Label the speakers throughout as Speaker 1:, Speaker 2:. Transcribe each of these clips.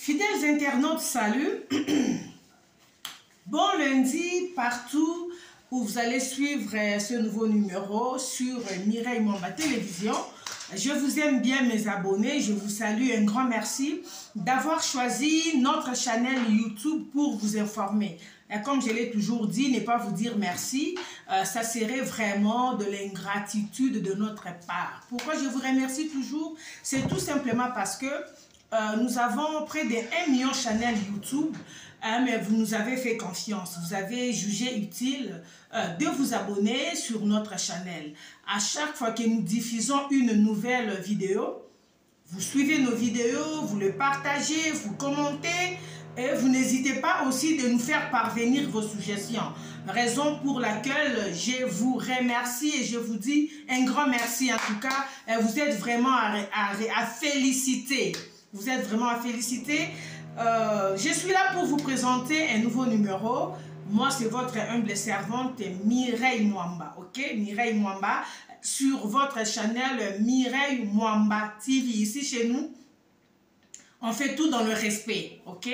Speaker 1: Fidèles internautes, salut. Bon lundi partout où vous allez suivre ce nouveau numéro sur Mireille Mwamba Télévision. Je vous aime bien mes abonnés, je vous salue, un grand merci d'avoir choisi notre chaîne YouTube pour vous informer. Et comme je l'ai toujours dit, ne pas vous dire merci, ça serait vraiment de l'ingratitude de notre part. Pourquoi je vous remercie toujours? C'est tout simplement parce que nous avons près de 1 million de chaînes YouTube, mais vous nous avez fait confiance, vous avez jugé utile de vous abonner sur notre chaîne. À chaque fois que nous diffusons une nouvelle vidéo, vous suivez nos vidéos, vous le partagez, vous commentez et vous n'hésitez pas aussi de nous faire parvenir vos suggestions. Raison pour laquelle je vous remercie et je vous dis un grand merci. En tout cas, vous êtes vraiment à féliciter. Vous êtes vraiment à féliciter. Je suis là pour vous présenter un nouveau numéro. Moi, c'est votre humble servante Mireille Mwamba, ok? Mireille Mwamba, sur votre chaîne Mireille Mwamba TV. Ici, chez nous, on fait tout dans le respect, ok?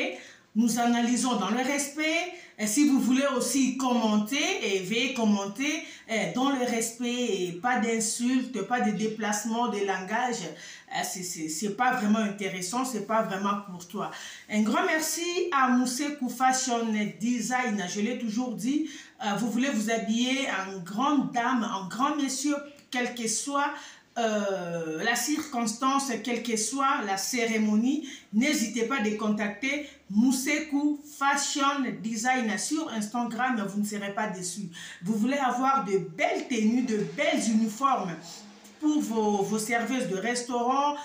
Speaker 1: Nous analysons dans le respect. Et si vous voulez aussi commenter, et veuillez commenter dans le respect, et pas d'insultes, pas de déplacement de langage. C'est pas vraiment intéressant, c'est pas vraiment courtois. Un grand merci à Moussekou Fashion Design. Je l'ai toujours dit, vous voulez vous habiller en grande dame, en grand monsieur, quel que soit la circonstance, quelle que soit la cérémonie, n'hésitez pas de contacter Moussekou Fashion Design sur Instagram, vous ne serez pas déçus. Vous voulez avoir de belles tenues, de belles uniformes pour vos services de restaurant,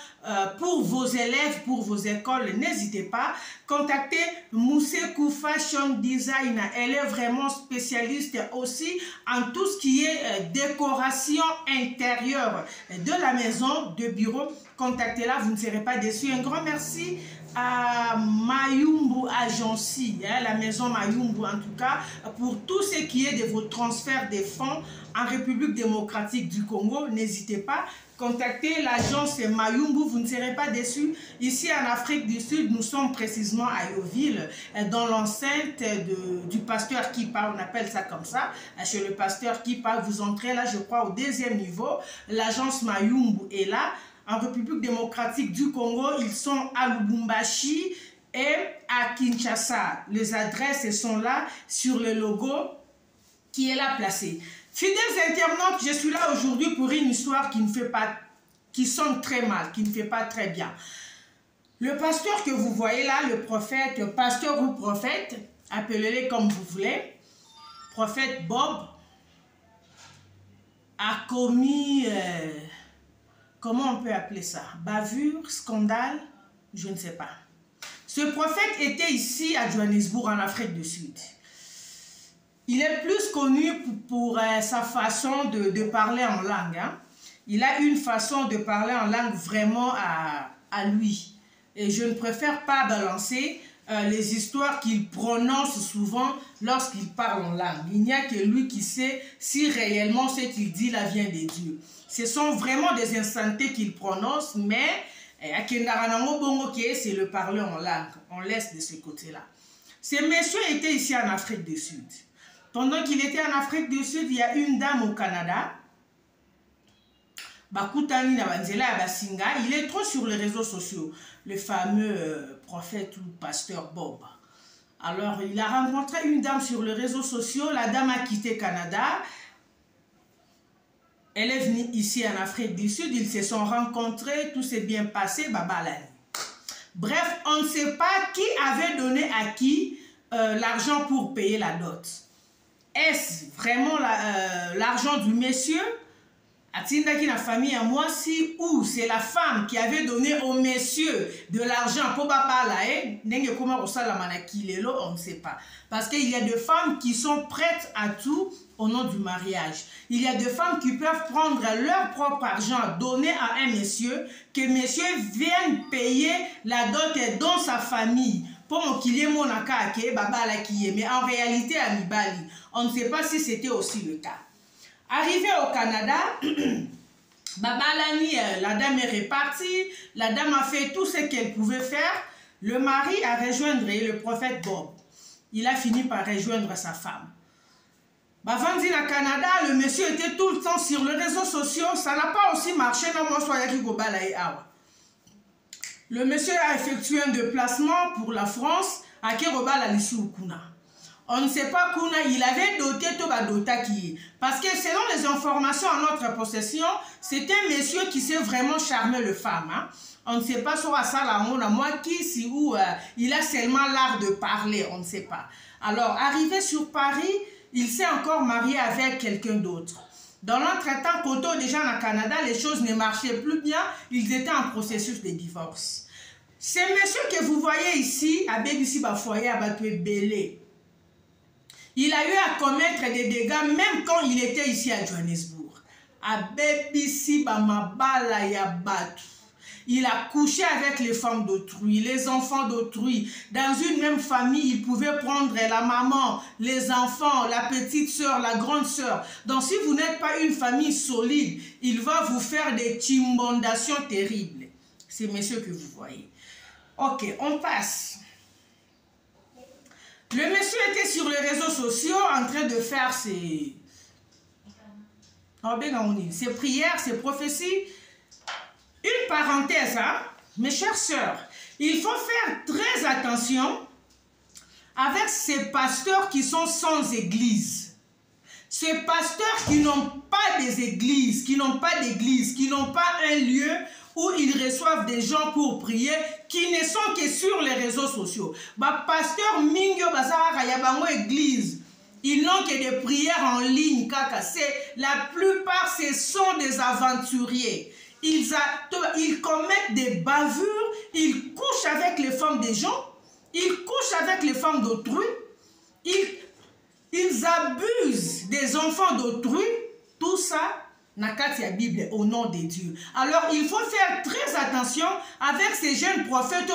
Speaker 1: pour vos élèves, pour vos écoles, n'hésitez pas. Contactez Moussekou Fashion Design. Elle est vraiment spécialiste aussi en tout ce qui est décoration intérieure de la maison, de bureau. Contactez-la, vous ne serez pas déçus. Un grand merci à Mayumbu Agency, la maison Mayumbu en tout cas, pour tout ce qui est de vos transferts de fonds en République démocratique du Congo. N'hésitez pas, contactez l'agence Mayumbu, vous ne serez pas déçus. Ici en Afrique du Sud, nous sommes précisément à Yoville, dans l'enceinte du pasteur qui parle, on appelle ça comme ça, chez le pasteur qui parle. Vous entrez là, je crois, au 2e niveau, l'agence Mayumbu est là. En République démocratique du Congo, ils sont à Lubumbashi et à Kinshasa. Les adresses sont là sur le logo qui est là placé. Fidèles internautes, je suis là aujourd'hui pour une histoire qui sonne très mal, qui ne fait pas très bien. Le pasteur que vous voyez là, le prophète, pasteur ou prophète, appelez-le comme vous voulez, prophète Bob, a commis... comment on peut appeler ça? Bavure, scandale, je ne sais pas. Ce prophète était ici à Johannesburg, en Afrique du Sud. Il est plus connu pour sa façon de parler en langue. Hein. Il a une façon de parler en langue vraiment à lui. Et je ne préfère pas balancer les histoires qu'il prononce souvent lorsqu'il parle en langue. Il n'y a que lui qui sait si réellement ce qu'il dit là vient de Dieu. Ce sont vraiment des instantés qu'il prononce, mais c'est le parler en langue. On laisse de ce côté-là. Ce monsieur était ici en Afrique du Sud. Pendant qu'il était en Afrique du Sud, il y a une dame au Canada. Il est trop sur les réseaux sociaux, le fameux prophète ou pasteur Bob. Alors, il a rencontré une dame sur les réseaux sociaux. La dame a quitté le Canada. Elle est venue ici en Afrique du Sud. Ils se sont rencontrés. Tout s'est bien passé. Bref, on ne sait pas qui avait donné à qui l'argent pour payer la dot. Est-ce vraiment l'argent du monsieur? A-t-il la famille à moi si ou c'est la femme qui avait donné au monsieur de l'argent pour papa là, on ne sait pas. Parce qu'il y a des femmes qui sont prêtes à tout au nom du mariage. Il y a des femmes qui peuvent prendre leur propre argent, donner à un monsieur, que monsieur vienne payer la dot dans sa famille. Pour qu'il y ait mon mais en réalité à Mibali, on ne sait pas si c'était aussi le cas. Arrivé au Canada, la dame est repartie, la dame a fait tout ce qu'elle pouvait faire. Le mari a rejoindre le prophète Bob. Il a fini par rejoindre sa femme. Bavandi na Canada, le monsieur était tout le temps sur les réseaux sociaux. Ça n'a pas aussi marché. Le monsieur a effectué un déplacement pour la France à Kerobala Lissoukuna. On ne sait pas Kuna, il avait doté Toba Dotaki. Parce que selon les informations en notre possession, c'est un monsieur qui sait vraiment charmer le femme. Hein? On ne sait pas sur Asala, moi qui si ou il a seulement l'art de parler, on ne sait pas. Alors, arrivé sur Paris, il s'est encore marié avec quelqu'un d'autre. Dans l'entretemps, Koto, déjà au Canada, les choses ne marchaient plus bien. Ils étaient en processus de divorce. Ce monsieur que vous voyez ici, à Bébissi Bafoye, à Batoué Belé, il a eu à commettre des dégâts même quand il était ici à Johannesburg. À Bébissi Bamabala Yabatu. Il a couché avec les femmes d'autrui, les enfants d'autrui. Dans une même famille, il pouvait prendre la maman, les enfants, la petite soeur, la grande soeur. Donc si vous n'êtes pas une famille solide, il va vous faire des timbondations terribles. C'est monsieur que vous voyez. Ok, on passe. Le monsieur était sur les réseaux sociaux en train de faire ses prières, ses prophéties. Une parenthèse, hein, mes chères sœurs, il faut faire très attention avec ces pasteurs qui sont sans église. Ces pasteurs qui n'ont pas des églises, qui n'ont pas d'église, qui n'ont pas un lieu où ils reçoivent des gens pour prier, qui ne sont que sur les réseaux sociaux. Pasteur Mingyo Bazara Yabango église. Ils n'ont que des prières en ligne, kaka. La plupart, ce sont des aventuriers. Ils commettent des bavures, ils couchent avec les femmes des gens, ils couchent avec les femmes d'autrui, ils abusent des enfants d'autrui, tout ça, nakati la Bible au nom de Dieu. Alors il faut faire très attention avec ces jeunes prophètes,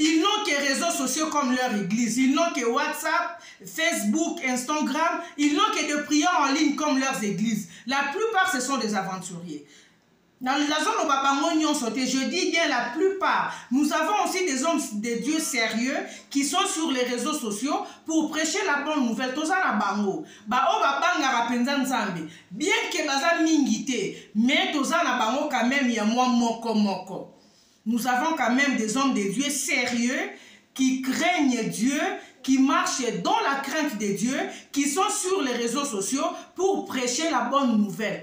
Speaker 1: ils n'ont que réseaux sociaux comme leur église, ils n'ont que WhatsApp, Facebook, Instagram, ils n'ont que de prières en ligne comme leurs églises. La plupart, ce sont des aventuriers. Dans la zone où je dis bien la plupart, nous avons aussi des hommes de Dieu sérieux qui sont sur les réseaux sociaux pour prêcher la bonne nouvelle. Bien que baza mingité, mais quand même il y a moins moko. Nous avons quand même des hommes de Dieu sérieux qui craignent Dieu, qui marchent dans la crainte de Dieu, qui sont sur les réseaux sociaux pour prêcher la bonne nouvelle.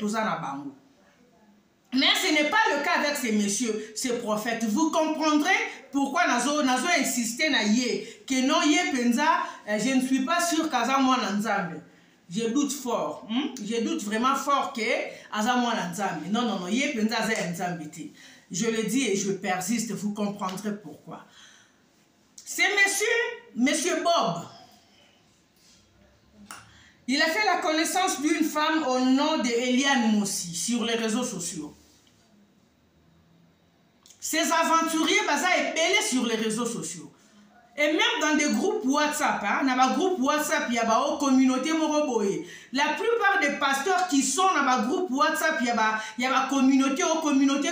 Speaker 1: Mais ce n'est pas le cas avec ces messieurs, ces prophètes. Vous comprendrez pourquoi Nazo insisté na yé, que non yé penza, je ne suis pas sûr qu'Aza moi Nzambe. Je doute fort. Je doute vraiment fort que Aza moi Nzambe. Non, yé penza Aza Nzambe. Je le dis et je persiste, vous comprendrez pourquoi. C'est monsieur Bob. Il a fait la connaissance d'une femme au nom de Eliane Mossi sur les réseaux sociaux. Ces aventuriers est belé sur les réseaux sociaux. Et même dans des groupes WhatsApp, dans les groupes WhatsApp, il y a une communauté moroboye. La plupart des pasteurs qui sont dans les groupes WhatsApp, il y a une communauté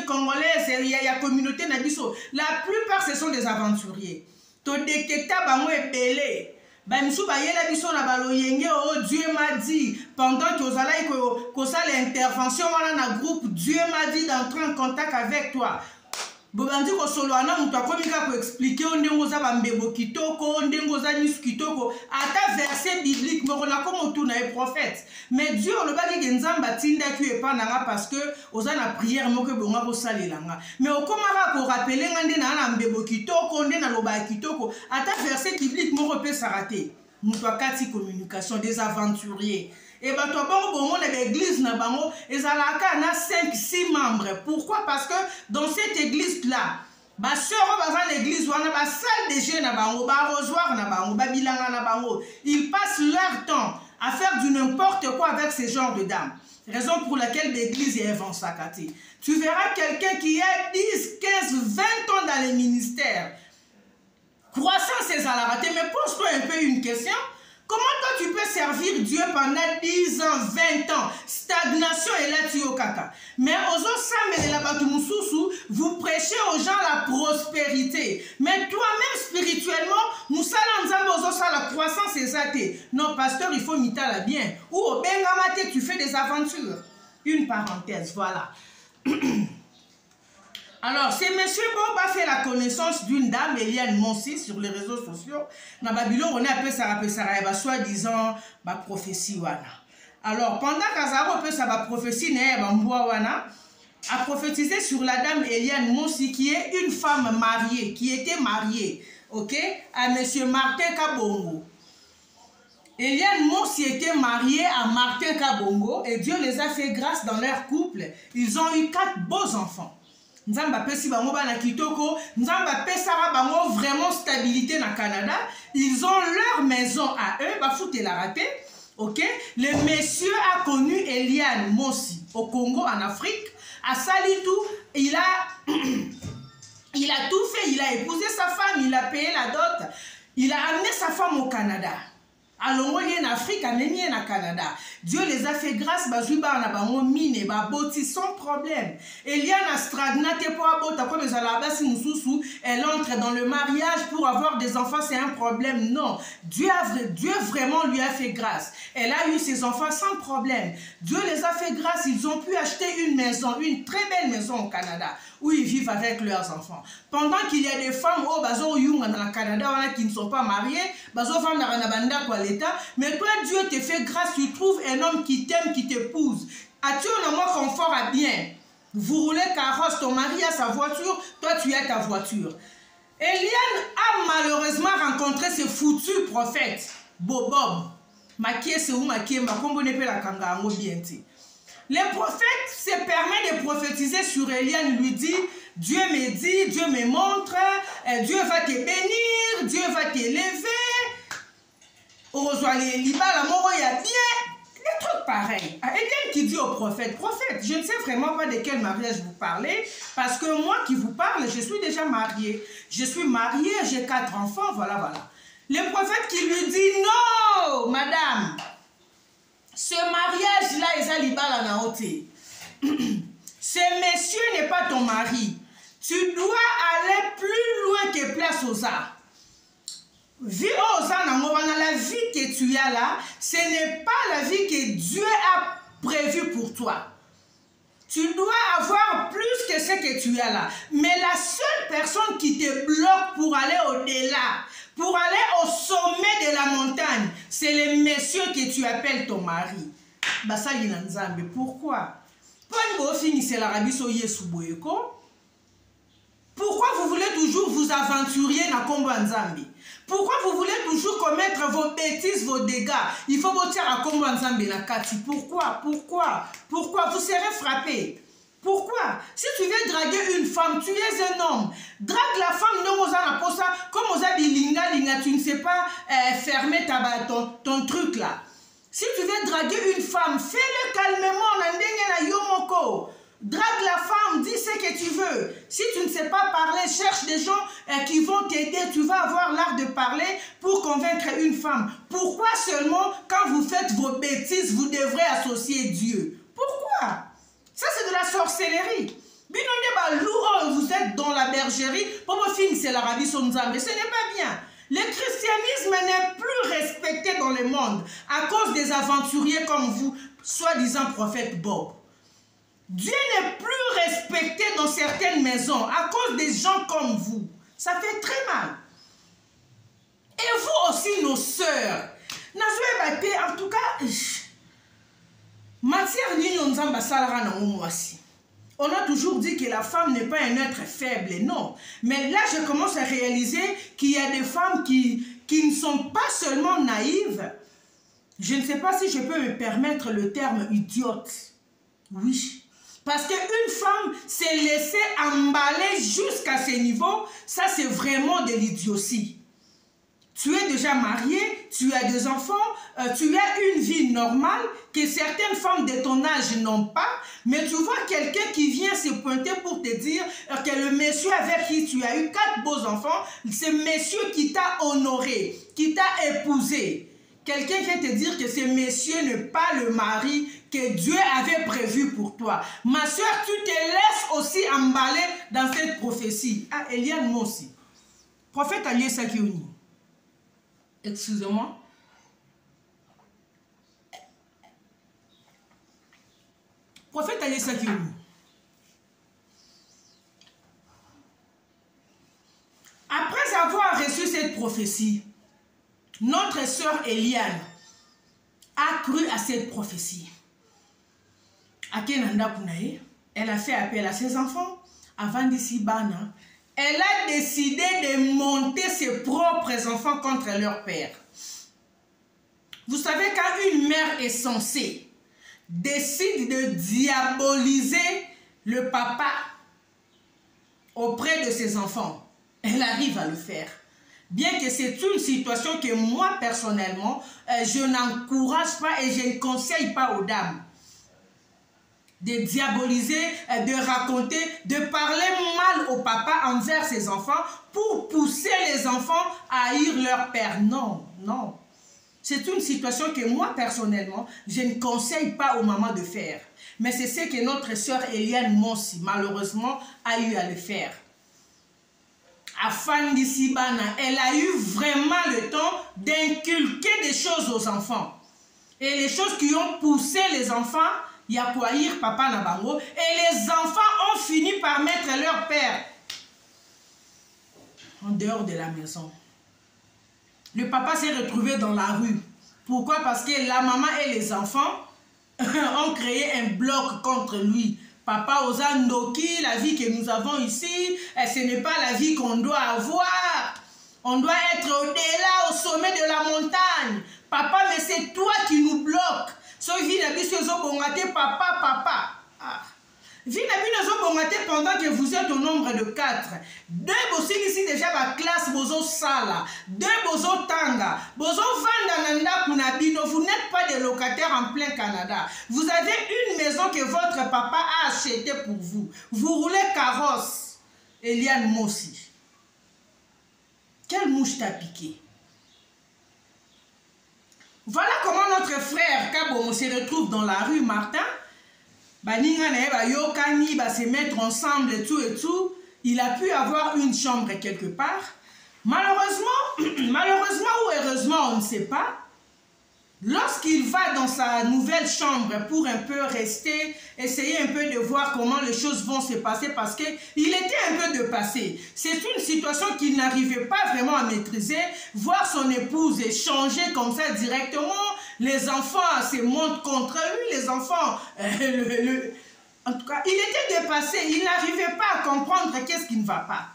Speaker 1: congolaise, il y a une communauté nabiso. La plupart, ce sont des aventuriers. To détecta bango est belé. Dieu m'a dit, pendant que vous allez l'intervention dans le groupe, Dieu m'a dit d'entrer en contact avec toi. Bobandi ko solo ana mutu akomika ko expliquer ondengo za bambebo kitoko ondengo za nisu kitoko ata verset biblique moko na komo tuna e prophète mais Dieu on le ba ke nzamba tinda ki e pa nanga parce que oza na prière moko bonga ko salelanga mais okomaka ko rappeler ngande na mbebo kitoko onde na loba kitoko ata verset biblique moko pe sarate mutu akati communication des aventuriers. Et bien, tu as l'église, na 5-6 membres. Pourquoi? Parce que dans cette église-là, l'église, salle de jeu, ils passent leur temps à faire du n'importe quoi avec ces genres de dames. Raison pour laquelle l'église est avancée. Tu verras quelqu'un qui a 10, 15, 20 ans dans les ministères. Croissance et à la raté. Mais pose-toi un peu une question. Comment toi tu peux servir Dieu pendant 10 ans, 20 ans? Stagnation est là, tu es au caca. Mais aux autres, vous prêchez prêcher aux gens la prospérité. Mais toi-même, spirituellement, nous sommes la croissance exacte. Non, pasteur, il faut m'itala bien. Ou au Bengamate, tu fais des aventures. Une parenthèse, voilà. Alors, c'est monsieur Bob a fait la connaissance d'une dame, Eliane Monsi, sur les réseaux sociaux. Dans Babylone, on a appelé ça, soi-disant, ma prophétie. Alors, pendant qu'Azaro peut sa prophétie, a prophétisé sur la dame Eliane Monsi, qui est une femme mariée, qui était mariée, ok, à monsieur Martin Kabongo. Eliane Monsi était mariée à Martin Kabongo et Dieu les a fait grâce dans leur couple. Ils ont eu 4 beaux enfants. Nzamba pesi bango bana kitoko, Nzamba pesara bango vraiment stabilité na Canada. Ils ont leur maison à eux, ba foute la raté. OK? Le monsieur a connu Eliane Monsi au Congo en Afrique, à Salitou, il a tout fait, il a épousé sa femme, il a payé la dot, il a amené sa femme au Canada. Alors, on est en Afrique, on est au Canada. Dieu les a fait grâce, sans problème. Eliane Stragnate pour elle entre dans le mariage pour avoir des enfants, c'est un problème. Non, Dieu vraiment lui a fait grâce. Elle a eu ses enfants sans problème. Dieu les a fait grâce, ils ont pu acheter une maison, une très belle maison au Canada, où ils vivent avec leurs enfants. Pendant qu'il y a des femmes au Bazo Yung dans le Canada qui ne sont pas mariées, Bazo mais toi, Dieu te fait grâce, tu trouves un homme qui t'aime, qui t'épouse. As-tu un homme confort à bien? Vous roulez carrosse, ton mari a sa voiture, toi tu as ta voiture. Eliane a malheureusement rencontré ce foutu prophète, Bobob. Maquillé, c'est où maquillé, ma combo n'est pas la kanga, bien. Le prophète se permet de prophétiser sur Eliane, lui dit, Dieu me dit, Dieu me montre, Dieu va te bénir, Dieu va t'élever. Les trucs pareils. Eliane qui dit au prophète, je ne sais vraiment pas de quel mariage vous parlez, parce que moi qui vous parle, je suis déjà mariée. Je suis mariée, j'ai 4 enfants, voilà. Le prophète qui lui dit, non, madame, ce mariage-là, ce monsieur n'est pas ton mari. Tu dois aller plus loin que place aux arts. La vie que tu as là, ce n'est pas la vie que Dieu a prévue pour toi. Tu dois avoir plus que ce que tu as là. Mais la seule personne qui te bloque pour aller au-delà, pour aller au sommet de la montagne, c'est le monsieur que tu appelles ton mari. Pourquoi? Pourquoi vous voulez toujours vous aventurier dans Kombo Nzambi? Pourquoi vous voulez toujours commettre vos bêtises, vos dégâts? Il faut vous tirer à Kombo Nzambi na kati. Pourquoi? Vous serez frappé. Pourquoi? Si tu veux draguer une femme, tu es un homme. Drague la femme, non, comme on a dit linga, tu ne sais pas fermer ton truc là. Si tu veux draguer une femme, fais-le calmement. Drague la femme, dis ce que tu veux. Si tu ne sais pas parler, cherche des gens qui vont t'aider. Tu vas avoir l'art de parler pour convaincre une femme. Pourquoi seulement quand vous faites vos bêtises, vous devrez associer Dieu? Pourquoi? Ça, c'est de la sorcellerie. Vous êtes dans la bergerie, pour vous finir, c'est l'Arabie Saoudite, mais ce n'est pas bien. Le christianisme n'est plus respecté dans le monde à cause des aventuriers comme vous, soi-disant prophète Bob. Dieu n'est plus respecté dans certaines maisons à cause des gens comme vous. Ça fait très mal. Et vous aussi, nos sœurs. En tout cas, on a toujours dit que la femme n'est pas un être faible, non. Mais là, je commence à réaliser qu'il y a des femmes qui ne sont pas seulement naïves. Je ne sais pas si je peux me permettre le terme idiote. Oui. Parce qu'une femme s'est laissée emballer jusqu'à ce niveau, ça c'est vraiment de l'idiotie. Tu es déjà marié, tu as des enfants, tu as une vie normale que certaines femmes de ton âge n'ont pas, mais tu vois quelqu'un qui vient se pointer pour te dire que le monsieur avec qui tu as eu 4 beaux enfants, c'est monsieur qui t'a honoré, qui t'a épousé. Quelqu'un vient te dire que ce monsieur n'est pas le mari que Dieu avait prévu pour toi. Ma soeur, tu te laisses aussi emballer dans cette prophétie. Ah, Eliane, moi aussi. Prophète Alié Sakioni. Excusez-moi. Prophète Alié Sakioni. Après avoir reçu cette prophétie, notre sœur Eliane a cru à cette prophétie. Elle a fait appel à ses enfants avant d'ici Bana. Elle a décidé de monter ses propres enfants contre leur père. Vous savez, quand une mère est censée décide de diaboliser le papa auprès de ses enfants, elle arrive à le faire. Bien que c'est une situation que moi, personnellement, je n'encourage pas et je ne conseille pas aux dames. De diaboliser, de raconter, de parler mal au papa envers ses enfants pour pousser les enfants à haïr leur père. Non, non. C'est une situation que moi, personnellement, je ne conseille pas aux mamans de faire. Mais c'est ce que notre sœur Eliane Mossi, malheureusement, a eu à le faire. Afin d'ici Bana, elle a eu vraiment le temps d'inculquer des choses aux enfants. Et les choses qui ont poussé les enfants, il y a quoi haïr papa Nabango, et les enfants ont fini par mettre leur père en dehors de la maison. Le papa s'est retrouvé dans la rue. Pourquoi? Parce que la maman et les enfants ont créé un bloc contre lui. Papa Ozandoki, la vie que nous avons ici, ce n'est pas la vie qu'on doit avoir. On doit être au-delà, au sommet de la montagne. Papa, mais c'est toi qui nous bloques. Papa. Ah. Pendant que vous êtes au nombre de 4. 2 bossing ici déjà la classe bozo sala. 2 bozo tanga. Bozo vanda nanda kunabino. Vous n'êtes pas des locataires en plein Canada. Vous avez une maison que votre papa a achetée pour vous. Vous roulez carrosse. Eliane Mossi. Quelle mouche t'a piqué? Voilà comment notre frère Kabomo se retrouve dans la rue Martin. Se mettre ensemble et tout, il a pu avoir une chambre quelque part. Malheureusement ou heureusement, on ne sait pas. Lorsqu'il va dans sa nouvelle chambre pour un peu rester, essayer un peu de voir comment les choses vont se passer parce qu'il était un peu dépassé. C'est une situation qu'il n'arrivait pas vraiment à maîtriser. Voir son épouse échanger comme ça directement, les enfants se montent contre lui, les enfants... En tout cas, il était dépassé, il n'arrivait pas à comprendre qu'est-ce qui ne va pas.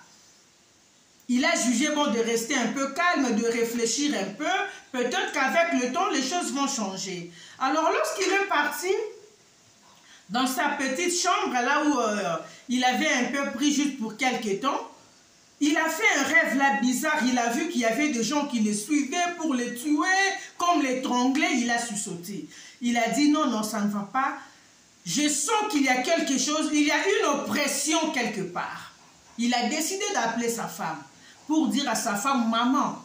Speaker 1: Il a jugé bon de rester un peu calme, de réfléchir un peu. Peut-être qu'avec le temps, les choses vont changer. Alors, lorsqu'il est parti dans sa petite chambre, là où il avait un peu pris juste pour quelques temps, il a fait un rêve là bizarre. Il a vu qu'il y avait des gens qui le suivaient pour le tuer, comme l'étrangler. Il a sursauté. Il a dit non, non, ça ne va pas. Je sens qu'il y a quelque chose, il y a une oppression quelque part. Il a décidé d'appeler sa femme pour dire à sa femme, maman,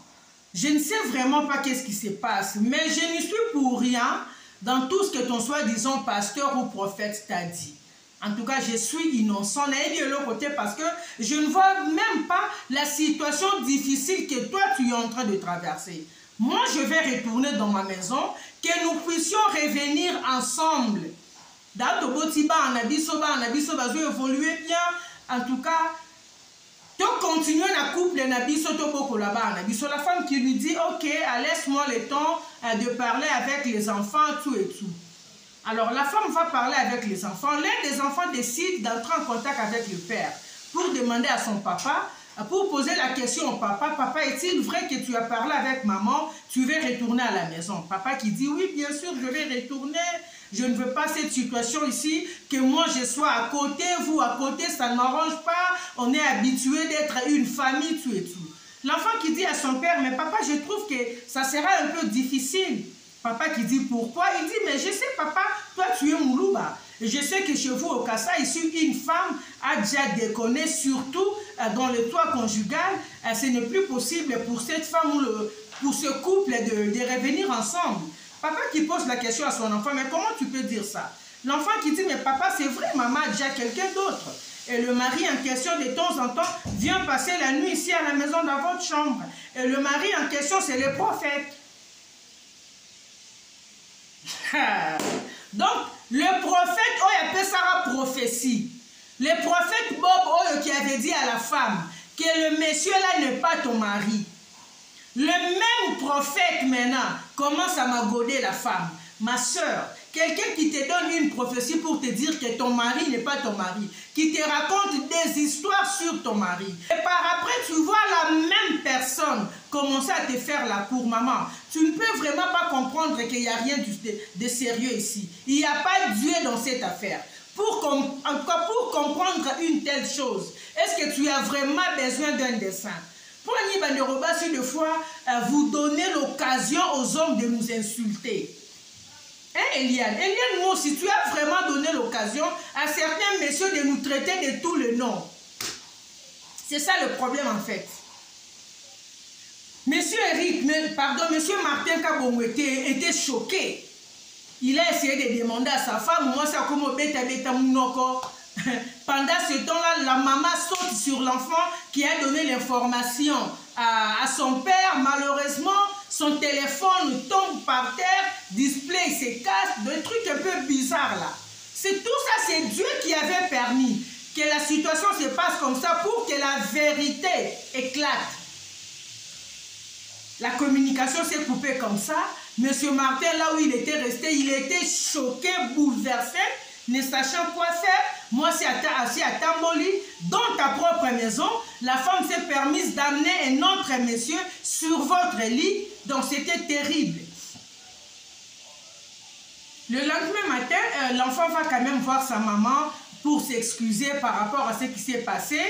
Speaker 1: je ne sais vraiment pas qu'est-ce qui se passe, mais je n'y suis pour rien dans tout ce que ton soi-disant pasteur ou prophète t'a dit. En tout cas, je suis innocent de l'autre côté parce que je ne vois même pas la situation difficile que toi tu es en train de traverser. Moi, je vais retourner dans ma maison, que nous puissions revenir ensemble. Dans le botiba, on a dit évoluer bien. En tout cas, tu continues la couple, on a dit la femme qui lui dit, ok, laisse-moi le temps de parler avec les enfants, tout et tout. Alors la femme va parler avec les enfants. L'un des enfants décide d'entrer en contact avec le père pour demander à son papa, pour poser la question au papa, papa, est-il vrai que tu as parlé avec maman, tu veux retourner à la maison? Papa qui dit, oui, bien sûr, je vais retourner. Je ne veux pas cette situation ici, que moi je sois à côté, vous à côté, ça ne m'arrange pas. On est habitué d'être une famille, tout et tout. L'enfant qui dit à son père, mais papa, je trouve que ça sera un peu difficile. Papa qui dit, pourquoi? Il dit, mais je sais papa, toi tu es Moulouba. Je sais que chez vous au Kassa, ici, une femme a déjà déconné, surtout dans le toit conjugal. Ce n'est plus possible pour cette femme ou pour ce couple de revenir ensemble. Papa qui pose la question à son enfant, mais comment tu peux dire ça? L'enfant qui dit, mais papa, c'est vrai, maman a déjà quelqu'un d'autre. Et le mari en question, de temps en temps, vient passer la nuit ici à la maison dans votre chambre. Et le mari en question, c'est le prophète. Donc, le prophète, il appelle ça la prophétie. Le prophète Bob, qui avait dit à la femme que le monsieur-là n'est pas ton mari. Le même prophète maintenant commence à m'agoder la femme. Ma soeur, quelqu'un qui te donne une prophétie pour te dire que ton mari n'est pas ton mari, qui te raconte des histoires sur ton mari. Et par après, tu vois la même personne commencer à te faire la cour, maman. Tu ne peux vraiment pas comprendre qu'il n'y a rien de sérieux ici. Il n'y a pas Dieu dans cette affaire. Pour comprendre une telle chose, est-ce que tu as vraiment besoin d'un dessin? Pour une fois, vous donnez l'occasion aux hommes de nous insulter. Hein, Eliane? Eliane, moi aussi, tu as vraiment donné l'occasion à certains messieurs de nous traiter de tous les noms. C'est ça le problème en fait. Monsieur Monsieur Martin Kabongo était choqué. Il a essayé de demander à sa femme, moi ça comme beta mounoko. Pendant ce temps-là, la maman saute sur l'enfant qui a donné l'information à son père. Malheureusement, son téléphone tombe par terre, display se casse, des trucs un peu bizarres là. C'est tout ça, c'est Dieu qui avait permis que la situation se passe comme ça pour que la vérité éclate. La communication s'est coupée comme ça. Monsieur Martin, là où il était resté, il était choqué, bouleversé, ne sachant quoi faire. Moi, c'est assis à Tamboli, dans ta propre maison. La femme s'est permise d'amener un autre monsieur sur votre lit. Donc, c'était terrible. Le lendemain matin, l'enfant va quand même voir sa maman pour s'excuser par rapport à ce qui s'est passé.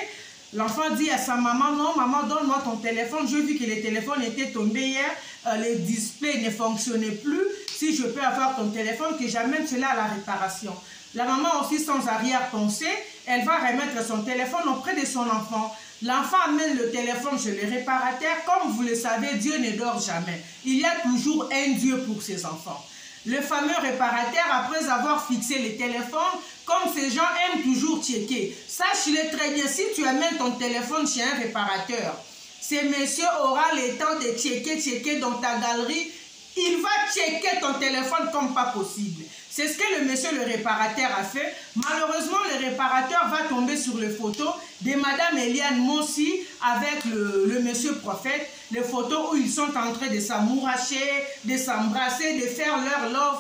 Speaker 1: L'enfant dit à sa maman, non, maman, donne-moi ton téléphone. J'ai vu que le téléphone était tombé hier, le display ne fonctionnait plus. Si je peux avoir ton téléphone, que j'amène cela à la réparation. La maman aussi, sans arrière-pensée, elle va remettre son téléphone auprès de son enfant. L'enfant amène le téléphone chez le réparateur. Comme vous le savez, Dieu ne dort jamais. Il y a toujours un Dieu pour ses enfants. Le fameux réparateur, après avoir fixé le téléphone, comme ces gens aiment toujours checker, sache-le très bien, si tu amènes ton téléphone chez un réparateur, ce monsieur aura le temps de checker dans ta galerie, il va checker ton téléphone comme pas possible. C'est ce que le monsieur le réparateur a fait. Malheureusement, le réparateur va tomber sur les photos de Madame Eliane Mossi avec le monsieur prophète. Les photos où ils sont en train de s'amouracher, de s'embrasser, de faire leur love.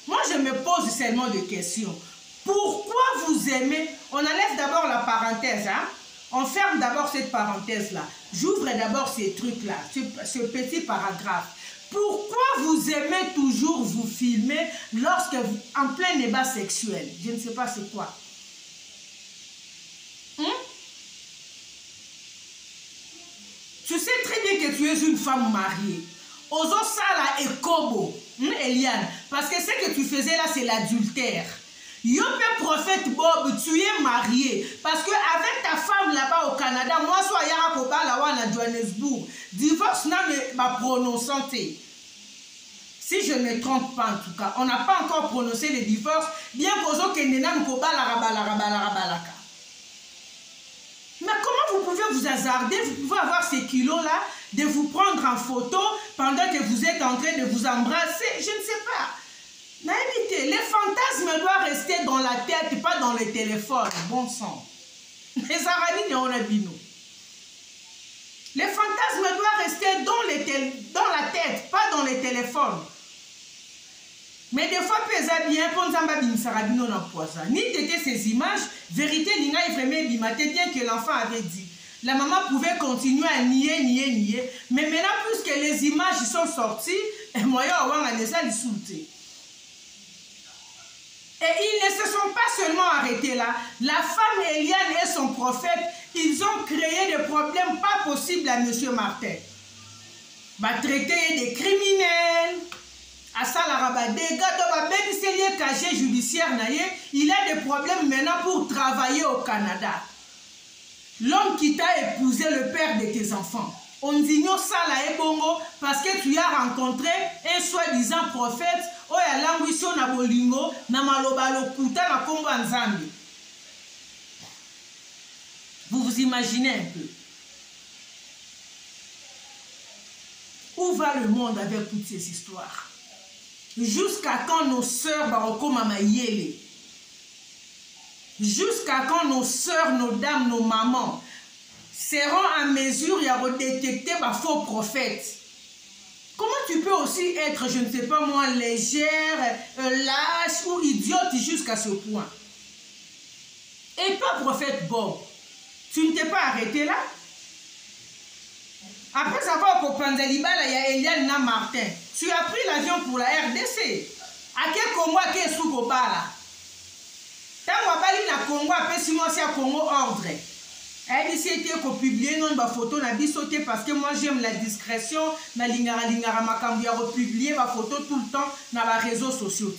Speaker 1: Moi, je me pose seulement des questions. Pourquoi vous aimez? On enlève d'abord la parenthèse, hein? On ferme d'abord cette parenthèse-là. J'ouvre d'abord ces trucs-là, ce petit paragraphe. Pourquoi vous aimez toujours vous filmer lorsque vous, en plein débat sexuel? Je ne sais pas c'est quoi. Tu sais très bien que tu es une femme mariée. Ozo sala et kobo, Eliane, parce que ce que tu faisais là, c'est l'adultère. Yope prophète Bob, tu es marié. Parce que avec ta femme là-bas au Canada, moi, soit Yara Koba là à Johannesburg, divorce n'a pas prononcé. Si je ne me trompe pas en tout cas, on n'a pas encore prononcé le divorce, bien qu'Ozo Kenena Koba la rabalaka. Mais comment vous pouvez vous hasarder, vous pouvez avoir ces kilos-là, de vous prendre en photo pendant que vous êtes en train de vous embrasser? Je ne sais pas. Mais évitez, les fantasmes doivent rester dans la tête, pas dans le téléphone. Bon sang. Les Arabes n'ont pas dit nous. Les fantasmes doivent rester dans la tête, pas dans le téléphone. Mais des fois, pesa bien, pour nous ni t'étais ces images, vérité, l'ina est vraiment bimaté, bien que l'enfant avait dit. La maman pouvait continuer à nier, mais maintenant, puisque les images sont sorties, moi, et ils ne se sont pas seulement arrêtés là. La femme Eliane et son prophète, ils ont créé des problèmes pas possibles à M. Martin. Va traiter des criminels. À ça, la casier judiciaire, il a des problèmes maintenant pour travailler au Canada. L'homme qui t'a épousé le père de tes enfants. On dit non ça là est bongo parce que tu as rencontré un soi-disant prophète oh ya languisho na bolingo na maloba lokuta na kombo nzambi. Vous vous imaginez un peu. Où va le monde avec toutes ces histoires? Jusqu'à quand nos sœurs Baroko Mama Yele? Jusqu'à quand nos sœurs, nos dames, nos mamans seront à mesure de détecter ma faux prophète? Comment tu peux aussi être, je ne sais pas moi, légère, lâche ou idiote jusqu'à ce point? Et toi, prophète Bob, tu ne t'es pas arrêté là? Après avoir compris Libala, il y a Eliane na Martin. Tu as pris l'avion pour la RDC. À quel Congo, à quel Soukobala? Tant que na Congo, après 6 mois, c'est à Congo ordre. Elle dit c'était qu'on publie non ma photo na bisoté parce que moi j'aime la discrétion na lingara makambi a republier ma photo tout le temps dans les réseaux sociaux.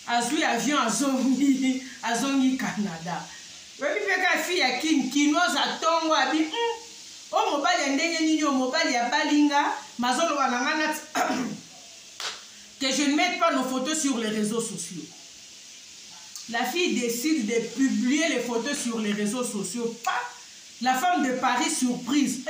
Speaker 1: Azui avion azongi Canada. Oui peka fille à kinoise à tongo abi o mobali ndenge nini o mobali ya balinga mazolo banangana que je ne mette pas nos photos sur les réseaux sociaux. La fille décide de publier les photos sur les réseaux sociaux. Pas la femme de Paris surprise.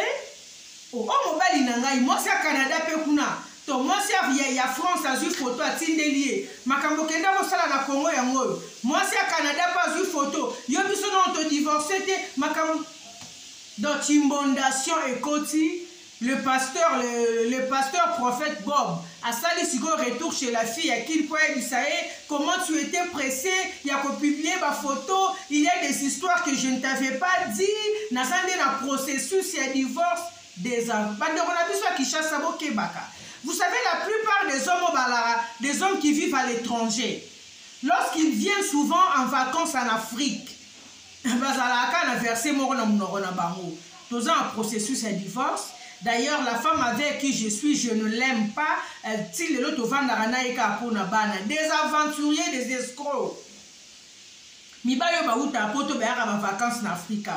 Speaker 1: Oh, mobali nangai, moi c'est à Canada pekuna. To moi c'est à France a vu photo à Tindelier. Makambo kenda ko sala na Congo yango. Moi c'est à Canada pas vu photo. Yo biso non to divorcé te makambo dans Timbondation et Koti. Le pasteur prophète Bob a sali sigo retour chez la fille à qui il pouvait dire comment tu étais pressé, il y a publié ma photo, il y a des histoires que je ne t'avais pas dit, n'a pas dans processus, il y a divorce des hommes. Vous savez, la plupart des hommes au Balara, des hommes qui vivent à l'étranger, lorsqu'ils viennent souvent en vacances en Afrique, bazalaka na versé moko na munoko na bango. Tous en processus de divorce. D'ailleurs, la femme avec qui je suis, je ne l'aime pas. Des aventuriers, des escrocs. Mibayo baouta poto bayara ma vacances en Afrique.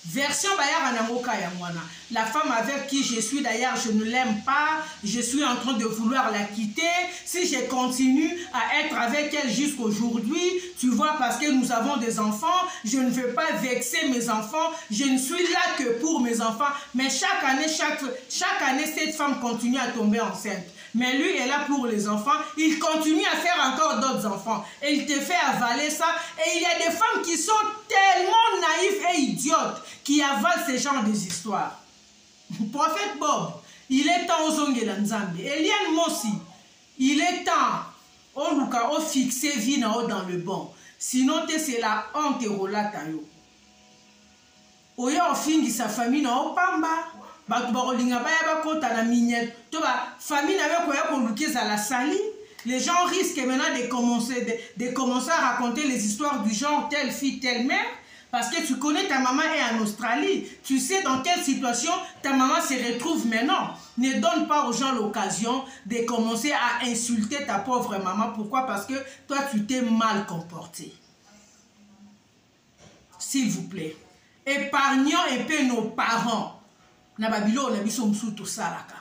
Speaker 1: Version bayara namoka ya mwana. La femme avec qui je suis, d'ailleurs, je ne l'aime pas. Je suis en train de vouloir la quitter. Si je continue à être avec elle jusqu'aujourd'hui, tu vois, parce que nous avons des enfants, je ne veux pas vexer mes enfants. Je ne suis là que pour mes enfants. Mais chaque année, cette femme continue à tomber enceinte. Mais lui est là pour les enfants. Il continue à faire encore d'autres enfants. Et il te fait avaler ça. Et il y a des femmes qui sont tellement naïves et idiotes qui avalent ce genre d'histoires. Prophète Bob, il est temps aux ongela nzambe. Eliane Mossi, il est temps au luka au fixer vie dans le bon. Sinon c'est la honte rolata yo. Oya ofingi sa famille na opamba. Batu barolinga baya bakota na mignette. To ba famille na yo koya koluki za la sali. Les gens risquent maintenant de commencer à raconter les histoires du genre telle fille, telle mère. Parce que tu connais ta maman est en Australie. Tu sais dans quelle situation ta maman se retrouve maintenant. Ne donne pas aux gens l'occasion de commencer à insulter ta pauvre maman. Pourquoi? Parce que toi, tu t'es mal comporté. S'il vous plaît. Épargnons un peu nos parents. Nababilo, nabiso msuto salaka.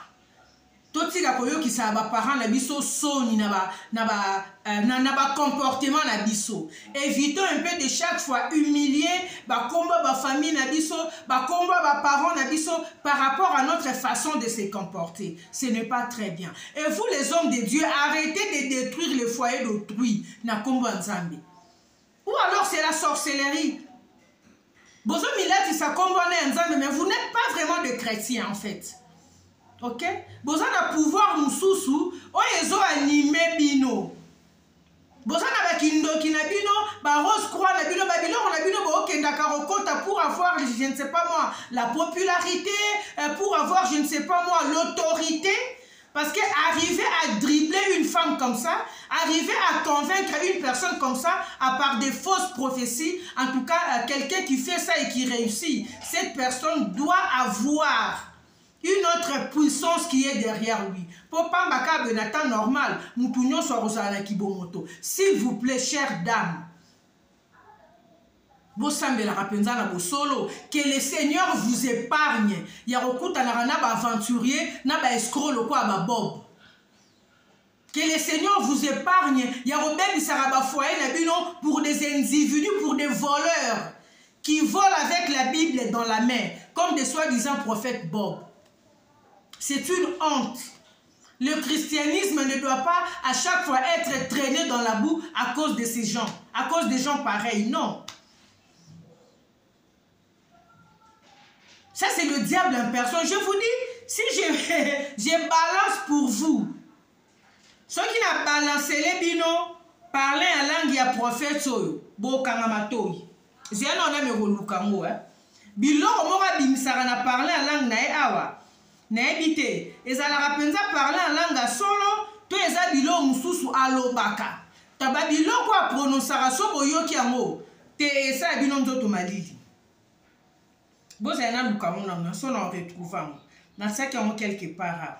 Speaker 1: Totika koyo ki sa ba parents na biso soni na ba comportement na biso. Évitons un peu de chaque fois humilier ba komba ba famille na biso, ba komba ba parents na biso par rapport à notre façon de se comporter. Ce n'est pas très bien. Et vous les hommes de Dieu, arrêtez de détruire le foyer d'autrui na komba nzambe. Ou alors c'est la sorcellerie. Bozo milati sa komba na nzambe, mais vous n'êtes pas vraiment de chrétiens en fait. Ok? Boza na pouvoir mususu oyezo anime bino. Boza na bakindoki na bino, ba rose croix na bino, ba biloko na bino ba okenda karokota pour avoir je ne sais pas moi la popularité, pour avoir je ne sais pas moi l'autorité. Parce que arriver à dribbler une femme comme ça, arriver à convaincre une personne comme ça, à part des fausses prophéties, en tout cas quelqu'un qui fait ça et qui réussit, cette personne doit avoir une autre puissance qui est derrière lui. Pour pas m'accaber d'un temps normal, nous tournons sur Rosana Kibomoto. S'il vous plaît, chère dame, que le Seigneur vous épargne. Il y a beaucoup d'aventuriers, d'escrocs, Bob. Que le Seigneur vous épargne. Il y a pour des individus, pour des voleurs qui volent avec la Bible dans la main, comme des soi-disant prophètes Bob. C'est une honte. Le christianisme ne doit pas à chaque fois être traîné dans la boue à cause de ces gens, à cause des gens pareils. Non. Ça, c'est le diable en personne. Je vous dis, si je balance pour vous, ceux qui n'ont balancé les bino, parler en langue, il y a prophète, bo kangamatoi. J'ai un homme qui est là. Bilo, on va dire, parler en langue, awa. Naebite ezalaka penza parler en langue solo to eza bilo mususu alobaka taba bilo kwa prononciation boyoki yango te esa bino nzoto malili boza na lukamu na so na retrouver na saki yango quelque part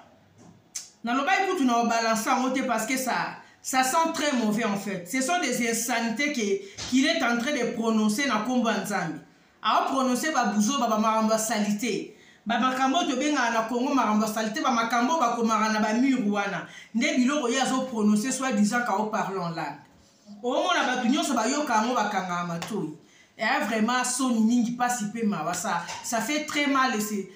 Speaker 1: na loba ikutu na balancer yango te parce que ça sent très mauvais en fait. Ce sont des insanités qu'il est en train de prononcer na kombo nzambi a prononcer ba buzo ba maramba salité. Bamakambo to benga na Congo maramba salité ba makambo ba komara na ba mur wana nde biloko ya zo prononcer soit disant ka o parlant langue o mona ba tunyo so ba yoka ngo bakanga matoi et vraiment son mingi pas si peu ma ça fait très mal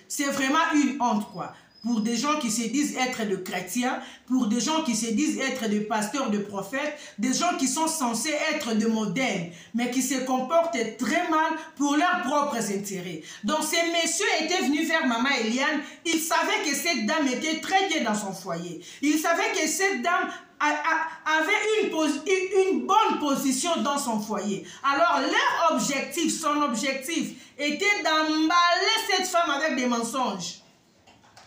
Speaker 1: c'est vraiment une honte quoi pour des gens qui se disent être de chrétiens, pour des gens qui se disent être de pasteurs, de prophètes, des gens qui sont censés être de modèles, mais qui se comportent très mal pour leurs propres intérêts. Donc ces messieurs étaient venus vers Maman Eliane, ils savaient que cette dame était très bien dans son foyer. Ils savaient que cette dame avait une bonne position dans son foyer. Alors leur objectif, son objectif, était d'emballer cette femme avec des mensonges.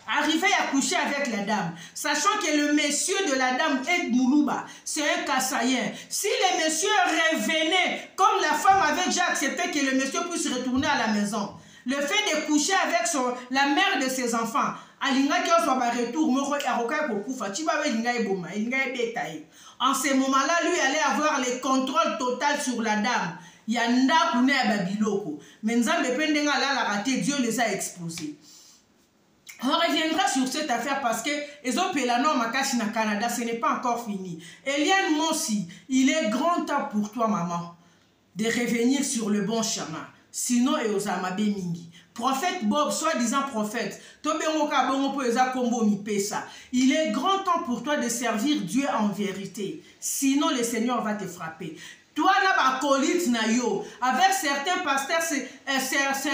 Speaker 1: Arriver à coucher avec la dame, sachant que le monsieur de la dame est Moulouba, c'est un Kassaïen. Si le monsieur revenait, comme la femme avait déjà accepté que le monsieur puisse retourner à la maison, le fait de coucher avec la mère de ses enfants, en ce moment-là, lui allait avoir le contrôle total sur la dame. Yanda Kune Babiloko. Mais Dieu les a exposés. On reviendra sur cette affaire parce que Ezopelano Makashi na Canada, ce n'est pas encore fini. Eliane Mossi, il est grand temps pour toi, maman, de revenir sur le bon chemin. Sinon, Eosama Mingi. Prophète Bob, soi-disant prophète, il est grand temps pour toi de servir Dieu en vérité. Sinon, le Seigneur va te frapper. Toi, avec certains pasteurs,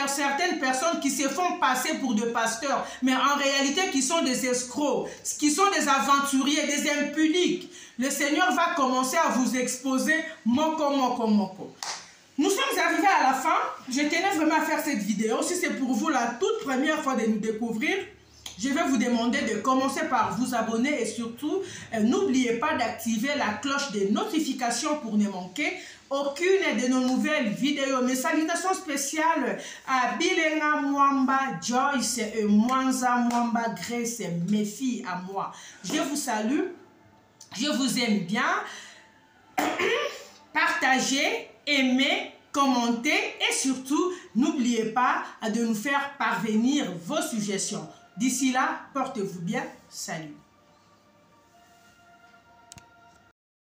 Speaker 1: certaines personnes qui se font passer pour des pasteurs, mais en réalité qui sont des escrocs, qui sont des aventuriers, des impudiques. Le Seigneur va commencer à vous exposer moko. Nous sommes arrivés à la fin. Je tenais vraiment à faire cette vidéo. Si c'est pour vous la toute première fois de nous découvrir, je vais vous demander de commencer par vous abonner et surtout, n'oubliez pas d'activer la cloche de notification pour ne manquer aucune de nos nouvelles vidéos. Mes salutations spéciales à Bilenga Mwamba, Joyce et Mwanza Mwamba, Grace, mes filles à moi. Je vous salue, je vous aime bien. Partagez, aimez, commentez et surtout, n'oubliez pas de nous faire parvenir vos suggestions. D'ici là, portez-vous bien. Salut.